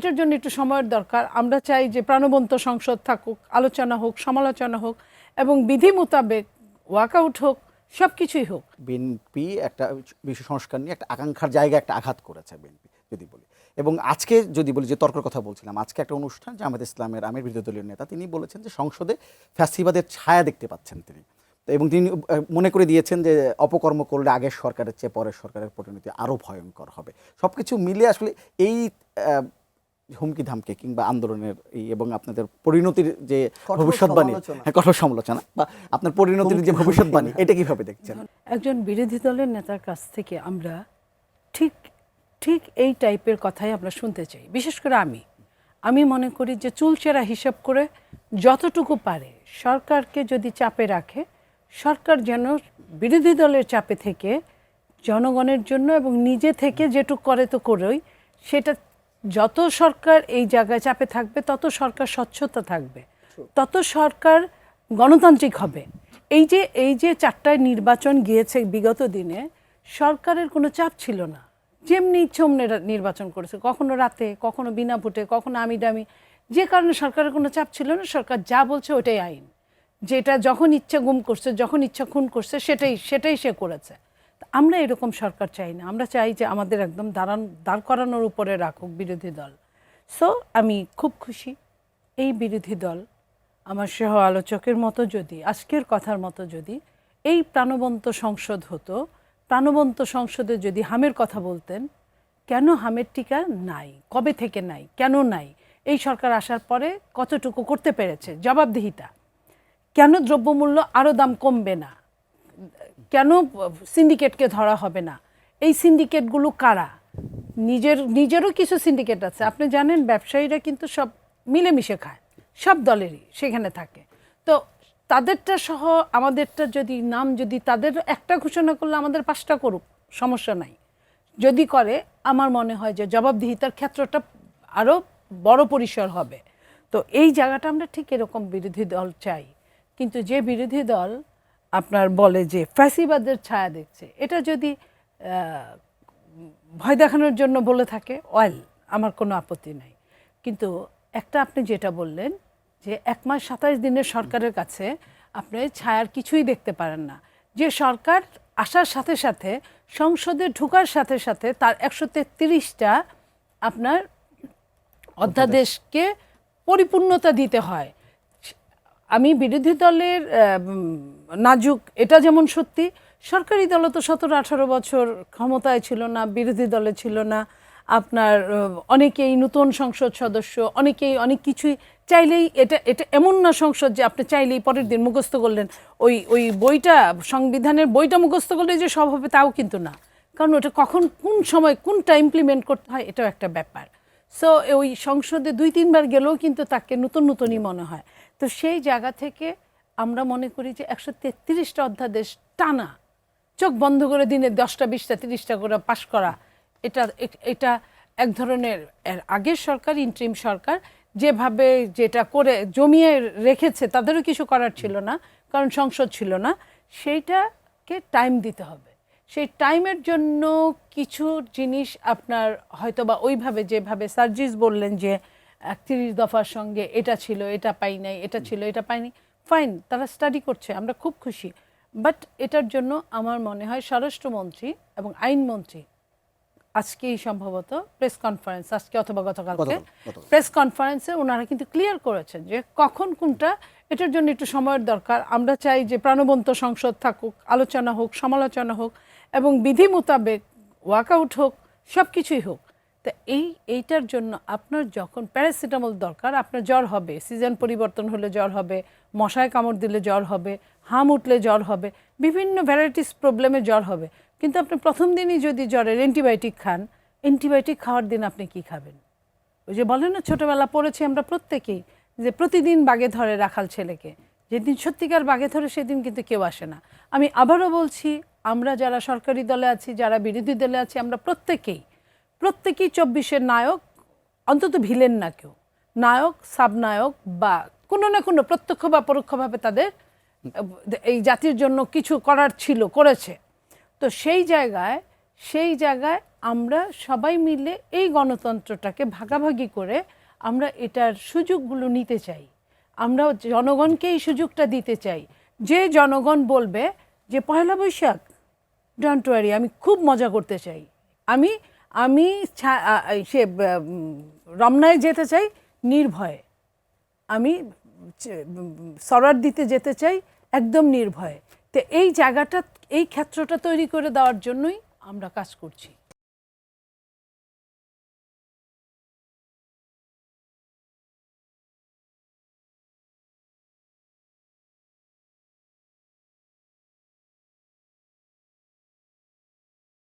এটার জন্য একটু সময়ের দরকার। আমরা চাই যে প্রাণবন্ত সংসদ থাকুক, আলোচনা হোক, সমালোচনা হোক এবং বিধি মোতাবেক ওয়াকআউট হোক, সব কিছুই হোক। বিএনপি একটা বিশ্ব সংস্কার নিয়ে একটা আকাঙ্ক্ষার জায়গায় একটা আঘাত করেছে বিএনপি যদি বলি। এবং আজকে যদি বলি যে তর্কের কথা বলছিলাম, আজকে একটা অনুষ্ঠান জামায়াত ইসলামের আমির বিরোধী দলীয় নেতা তিনি বলেছেন যে সংসদে ফ্যাসিবাদের ছায়া দেখতে পাচ্ছেন তিনি। এবং তিনি মনে করে দিয়েছেন যে অপকর্ম করলে আগের সরকারের চেয়ে পরের সরকারের পরিণতি আরও ভয়ঙ্কর হবে। সব কিছু মিলে আসলে এই হুমকি ধামকে কিংবা আন্দোলনের এই এবং আপনাদের পরিণতির যে ভবিষ্যৎবাণী, কঠোর সমালোচনা বা আপনার পরিণতির যে ভবিষ্যৎবাণী, এটা কিভাবে দেখছেন? একজন বিরোধী দলের নেতার কাছ থেকে আমরা ঠিক এই টাইপের কথাই আমরা শুনতে চাই। বিশেষ করে আমি মনে করি যে চুলচেরা হিসাব করে যতটুকু পারে সরকারকে যদি চাপে রাখে, সরকার যেন বিরোধী দলের চাপে থেকে জনগণের জন্য এবং নিজে থেকে যেটুকু করে তো করেই, সেটা যত সরকার এই জায়গায় চাপে থাকবে তত সরকার স্বচ্ছতা থাকবে, তত সরকার গণতান্ত্রিক হবে। এই যে 4টায় নির্বাচন গিয়েছে বিগত দিনে, সরকারের কোনো চাপ ছিল না, যেমনি ইচ্ছে অমনি নির্বাচন করেছে, কখনো রাতে, কখনো বিনা ভোটে, কখনো আমিডামি, যে কারণে সরকারের কোনো চাপ ছিল না। সরকার যা বলছে ওটাই আইন, যেটা যখন ইচ্ছা গুম করছে, যখন ইচ্ছা খুন করছে, সেটাই সে করেছে। আমরা এরকম সরকার চাই না। আমরা চাই যে আমাদের একদম দাঁড় করানোর উপরে রাখুক বিরোধী দল। সো আমি খুব খুশি এই বিরোধী দল আমার সহ আলোচকের মতো যদি, আজকের কথার মতো যদি এই প্রাণবন্ত সংসদ হতো, প্রাণবন্ত সংসদে যদি হামের কথা বলতেন, কেন হামের টিকা নাই, কবে থেকে নাই, কেন নাই, এই সরকার আসার পরে কতটুকু করতে পেরেছে, জবাবদিহিতা, কেন দ্রব্যমূল্য আরও দাম কমবে না, কেন সিন্ডিকেটকে ধরা হবে না, এই সিন্ডিকেটগুলো কারা, নিজেরও কিছু সিন্ডিকেট আছে। আপনি জানেন ব্যবসায়ীরা কিন্তু সব মিলেমিশে খায়, সব দলেরই সেখানে থাকে। তো তাদেরটা সহ আমাদেরটা যদি নাম, যদি তাদের একটা ঘোষণা করলে আমাদের 5টা করুক, সমস্যা নাই। যদি করে, আমার মনে হয় যে জবাবদিহিতার ক্ষেত্রটা আরও বড় পরিসর হবে। তো এই জায়গাটা আমরা ঠিক এরকম বিরোধী দল চাই। কিন্তু যে বিরোধী দল আপনার বলে যে ফ্যাসিবাদের ছায়া দেখছে, এটা যদি ভয় দেখানোর জন্য বলে থাকে, আমার কোনো আপত্তি নাই। কিন্তু একটা আপনি যেটা বললেন যে 1 মাস 27 দিনের সরকারের কাছে আপনি ছায়ার কিছুই দেখতে পারেন না, যে সরকার আসার সাথে সাথে, সংসদে ঢোকার সাথে সাথে তার 133টা আপনার অধ্যাদেশকে পরিপূর্ণতা দিতে হয়। আমি বিরোধী দলের নাজুক, এটা যেমন সত্যি, সরকারি দলও তো 17-18 বছর ক্ষমতায় ছিল না, বিরোধী দলে ছিল না। আপনার অনেকেই নতুন সংসদ সদস্য, অনেকেই অনেক কিছুই চাইলেই, এটা এমন না সংসদ যে আপনি চাইলেই পরের দিন মুখস্থ করলেন, ওই বইটা, সংবিধানের বইটা মুখস্থ করলে যে সব হবে তাও কিন্তু না, কারণ ওটা কখন, কোন সময়, কোনটা ইমপ্লিমেন্ট করতে হয়, এটাও একটা ব্যাপার। সো ওই সংসদে 2-3 বার গেলেও কিন্তু তাকে নতুনই মনে হয়। তো সেই জায়গা থেকে আমরা মনে করি যে 133টা অধ্যাদেশ টানা চোখ বন্ধ করে দিনে 10টা 20টা 30টা করে পাশ করা, এটা এক ধরনের, আগের সরকার, ইন্টারিম সরকার যেভাবে যেটা করে জমিয়ে রেখেছে, তাদেরও কিছু করার ছিল না, কারণ সংসদ ছিল না। সেইটাকে টাইম দিতে হবে। সেই টাইমের জন্য কিছু জিনিস আপনার হয়তো বা ওইভাবে, যেভাবে সার্জিস বললেন যে 31 দফার সঙ্গে এটা ছিল, এটা পাই নাই, এটা ছিল, এটা পাইনি, ফাইন, তারা স্টাডি করছে, আমরা খুব খুশি। বাট এটার জন্য আমার মনে হয় স্বরাষ্ট্রমন্ত্রী এবং আইনমন্ত্রী আজকেই সম্ভবত প্রেস কনফারেন্স, আজকে অথবা গতকালকে প্রেস কনফারেন্সে ওনারা কিন্তু ক্লিয়ার করেছেন যে কখন কোনটা, এটার জন্য একটু সময়ের দরকার। আমরা চাই যে প্রাণবন্ত সংসদ থাকুক, আলোচনা হোক, সমালোচনা হোক এবং বিধি মোতাবেক ওয়াকআউট হোক, সব কিছুই হোক। তা এইটার জন্য আপনার যখন প্যারাসিটামল দরকার, আপনার জ্বর হবে, সিজন পরিবর্তন হলে জ্বর হবে, মশায় কামড় দিলে জ্বর হবে, হাম উঠলে জ্বর হবে, বিভিন্ন ভ্যারাইটিস প্রবলেমে জ্বর হবে। কিন্তু আপনি প্রথম দিনই যদি জ্বরের অ্যান্টিবায়োটিক খান, অ্যান্টিবায়োটিক খাওয়ার দিন আপনি কি খাবেন? ওই যে বলেন না, ছোটোবেলা পড়েছি আমরা প্রত্যেকেই যে প্রতিদিন বাগে ধরে রাখাল ছেলেকে, যেদিন সত্যিকার বাগে ধরে সেদিন কিন্তু কেউ আসে না। আমি আবারও বলছি, আমরা যারা সরকারি দলে আছি, যারা বিরোধী দলে আছি, আমরা প্রত্যেকেই 24-এর নায়ক, অন্তত ভিলেন না কেউ, নায়ক, সাবনায়ক বা কোনো না কোনো প্রত্যক্ষ বা পরোক্ষভাবে তাদের এই জাতির জন্য কিছু করার ছিল, করেছে। তো সেই জায়গায় আমরা সবাই মিলে এই গণতন্ত্রটাকে ভাগাভাগি করে আমরা এটার সুযোগগুলো নিতে চাই। আমরা জনগণকে এই সুযোগটা দিতে চাই। যে জনগণ বলবে যে পয়লা বৈশাখ ডোন্ট ওয়ারি, আমি খুব মজা করতে চাই, আমি আমি সে রমনায় যেতে চাই নির্ভয়ে, আমি সরার দিতে যেতে চাই একদম নির্ভয়ে। তো এই জায়গাটা, এই ক্ষেত্রটা তৈরি করে দেওয়ার জন্যই আমরা কাজ করছি।